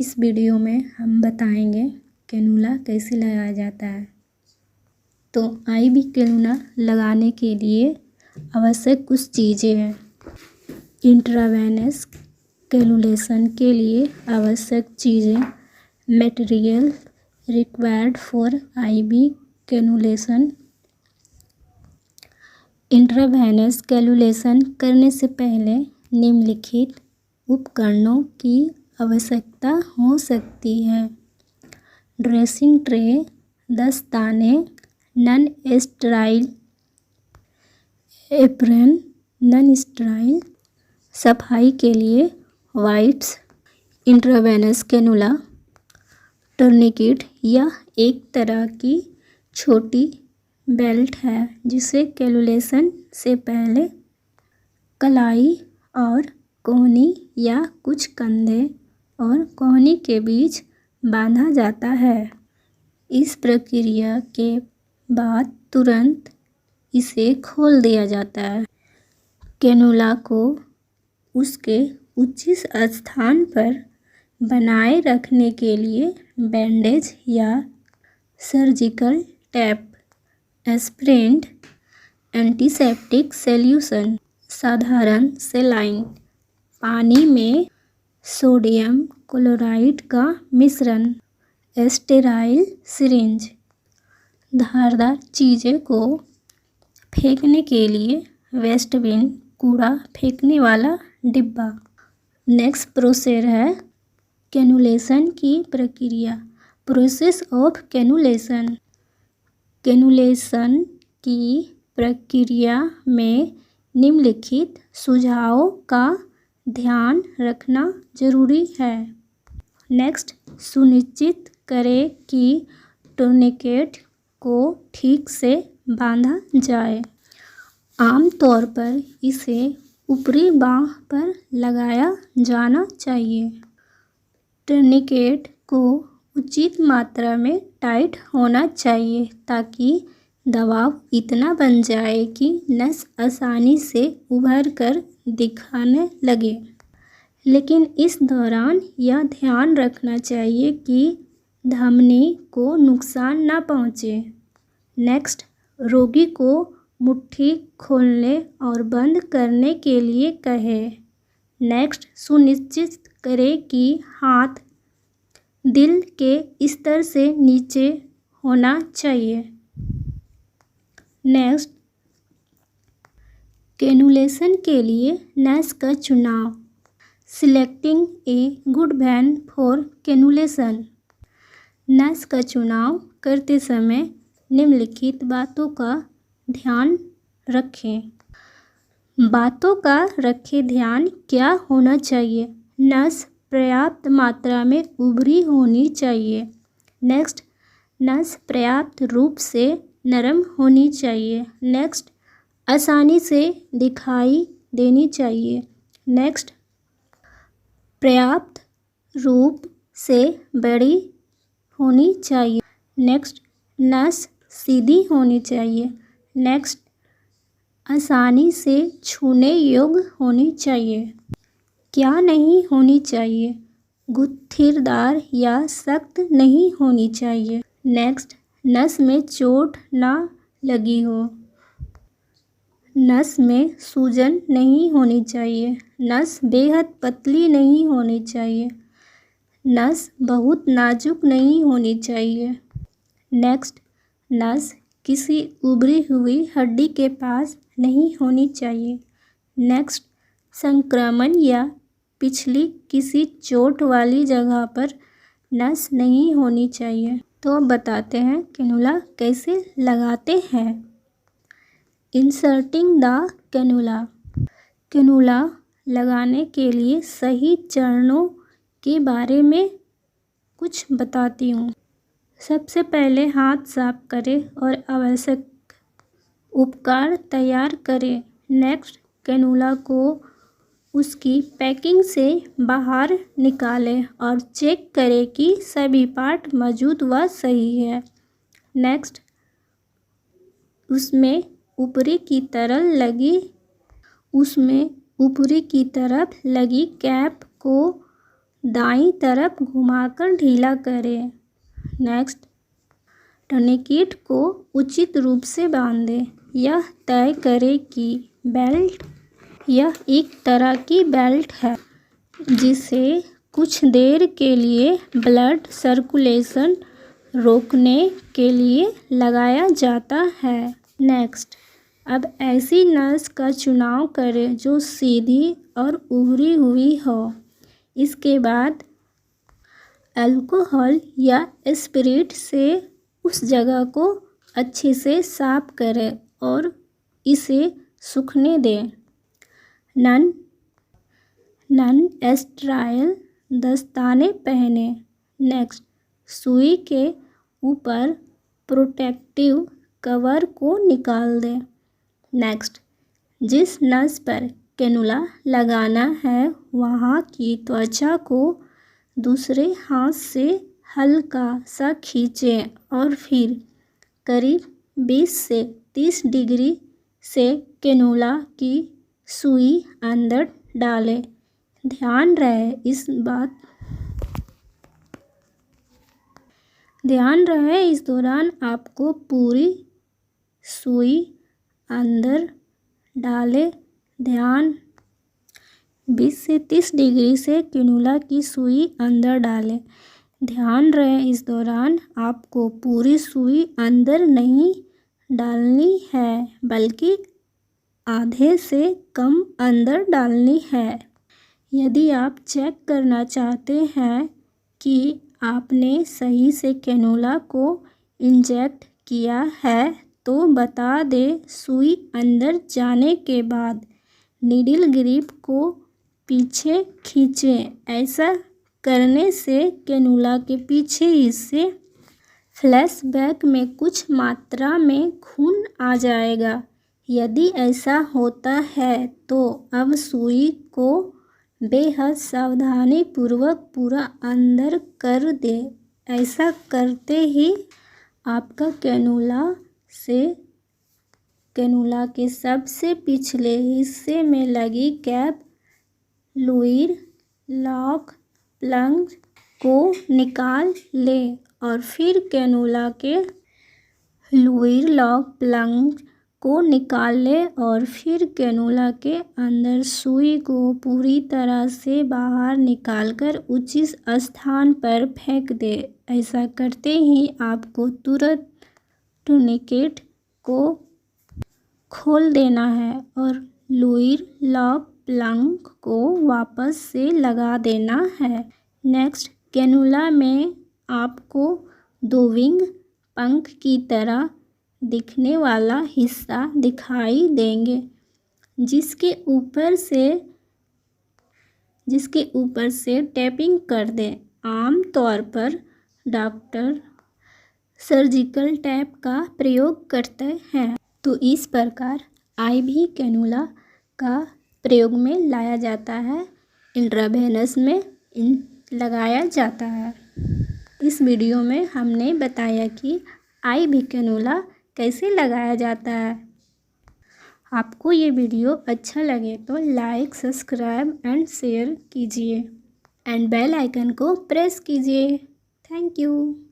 इस वीडियो में हम बताएंगे कैनुला कैसे लगाया जाता है। तो आईवी कैनुला लगाने के लिए आवश्यक कुछ चीज़ें हैं। इंट्रावेनस कैनुलेशन के लिए आवश्यक चीज़ें। Material required for IV cannulation. Intravenous cannulation करने से पहले निम्नलिखित उपकरणों की आवश्यकता हो सकती है। ड्रेसिंग ट्रे 10 दाने, non sterile apron, non sterile सफाई के लिए वाइप्स। इंट्रावेनस कैनुला टर्निकेट यह एक तरह की छोटी बेल्ट है जिसे कैनुलेशन से पहले कलाई और कोहनी या कुछ कंधे और कोहनी के बीच बांधा जाता है। इस प्रक्रिया के बाद तुरंत इसे खोल दिया जाता है। कैनुला को उसके उचित स्थान पर बनाए रखने के लिए बैंडेज या surgical tape, aspirant, antiseptic solution, साधारण सेलाइन, पानी में सोडियम क्लोराइड का मिश्रण, स्टेराइल सिरिंज, धारदार चीज़ों को फेंकने के लिए वेस्टबिन, कूड़ा फेंकने वाला डिब्बा। नेक्स्ट प्रोसेस है कैनुलेशन की प्रक्रिया। Process of cannulation. कैनुलेशन की प्रक्रिया में निम्नलिखित सुझावों का ध्यान रखना जरूरी है। नेक्स्ट, सुनिश्चित करें कि टूर्निकेट को ठीक से बांधा जाए। आमतौर पर इसे ऊपरी बांह पर लगाया जाना चाहिए। टूर्निकेट को उचित मात्रा में टाइट होना चाहिए ताकि दबाव इतना बन जाए कि नस आसानी से उभर कर दिखने लगे। लेकिन इस दौरान यह ध्यान रखना चाहिए कि धमनी को नुकसान न पहुंचे। नेक्स्ट, रोगी को मुट्ठी खोलने और बंद करने के लिए कहें। नेक्स्ट, सुनिश्चित करें कि हाथ दिल के स्तर से नीचे होना चाहिए। नेक्स्ट, कैनुलेशन के लिए नस का चुनाव। Selecting a good when for cannulation. नस का चुनाव करते समय निम्नलिखित बातों का ध्यान रखें। बातों का रखें ध्यान क्या होना चाहिए? नस पर्याप्त मात्रा में उभरी होनी चाहिए। नेक्स्ट, नस पर्याप्त रूप से नरम होनी चाहिए। नेक्स्ट, आसानी से दिखाई देनी चाहिए। नेक्स्ट, पर्याप्त रूप से बड़ी होनी चाहिए। नेक्स्ट, नस सीधी होनी चाहिए। नेक्स्ट, आसानी से छूने योग्य होनी चाहिए। क्या नहीं होनी चाहिए? गुत्थीदार या सख्त नहीं होनी चाहिए। नेक्स्ट, नस में चोट ना लगी हो। नस में सूजन नहीं होनी चाहिए। नस बेहद पतली नहीं होनी चाहिए। नस बहुत नाजुक नहीं होनी चाहिए। नेक्स्ट, नस किसी उभरी हुई हड्डी के पास नहीं होनी चाहिए। नेक्स्ट, संक्रमण या पिछली किसी चोट वाली जगह पर नस नहीं होनी चाहिए। तो अब बताते हैं कैनुला कैसे लगाते हैं। Inserting the cannula. कैनुला लगाने के लिए सही चरणों के बारे में कुछ बताती हूँ। सबसे पहले हाथ साफ करें और आवश्यक उपकरण तैयार करें। नेक्स्ट, कैनुला को उसकी पैकिंग से बाहर निकालें और चेक करें कि सभी पार्ट मौजूद व सही है। नेक्स्ट, उसमें ऊपरी की तरफ लगी कैप को दाईं तरफ घुमाकर ढीला करें। नेक्स्ट, टर्निकेट को उचित रूप से बांधें। यह तय करें कि यह एक तरह की बेल्ट है जिसे कुछ देर के लिए ब्लड सर्कुलेशन रोकने के लिए लगाया जाता है। नेक्स्ट, अब ऐसी नस का चुनाव करें जो सीधी और उभरी हुई हो। इसके बाद अल्कोहल या स्पिरिट से उस जगह को अच्छे से साफ करें और इसे सूखने दें। नॉन स्टेराइल दस्ताने पहने। नेक्स्ट, सुई के ऊपर प्रोटेक्टिव कवर को निकाल दें। नेक्स्ट, जिस नस पर कैनुला लगाना है वहाँ की त्वचा को दूसरे हाथ से हल्का सा खींचें और फिर करीब 20 से 30 डिग्री से कैनुला की सुई अंदर डालें। ध्यान रहे इस दौरान आपको पूरी सुई अंदर डालें। 20 से 30 डिग्री से कैनुला की सुई अंदर डालें। ध्यान रहे इस दौरान आपको पूरी सुई अंदर नहीं डालनी है बल्कि आधे से कम अंदर डालनी है। यदि आप चेक करना चाहते हैं कि आपने सही से कैनुला को इंजेक्ट किया है तो बता दें, सुई अंदर जाने के बाद नीडल ग्रिप को पीछे खींचें। ऐसा करने से कैनुला के पीछे हिस्से फ्लैशबैक में कुछ मात्रा में खून आ जाएगा। यदि ऐसा होता है तो अब सुई को बेहद सावधानीपूर्वक पूरा अंदर कर दें। ऐसा करते ही आपका कैनुला के सबसे पिछले हिस्से में लगी कैप लुइर लॉक प्लग को निकाल लें और फिर कैनुला के लुइर लॉक प्लग को निकाल लें और फिर कैनुला के अंदर सुई को पूरी तरह से बाहर निकालकर उचित स्थान पर फेंक दें। ऐसा करते ही आपको तुरंत टूर्निकेट को खोल देना है और लुइर लॉक प्लग को वापस से लगा देना है। नेक्स्ट, कैनुला में आपको 2 विंग पंख की तरह दिखने वाला हिस्सा दिखाई देंगे जिसके ऊपर से टैपिंग कर दें। आम तौर पर डॉक्टर सर्जिकल टैप का प्रयोग करते हैं। तो इस प्रकार IV कैनुला का प्रयोग में लाया जाता है, इंट्रावेनस में लगाया जाता है। इस वीडियो में हमने बताया कि IV कैनुला कैसे लगाया जाता है। आपको ये वीडियो अच्छा लगे तो लाइक, सब्सक्राइब एंड शेयर कीजिए एंड बेल आइकन को प्रेस कीजिए। Thank you.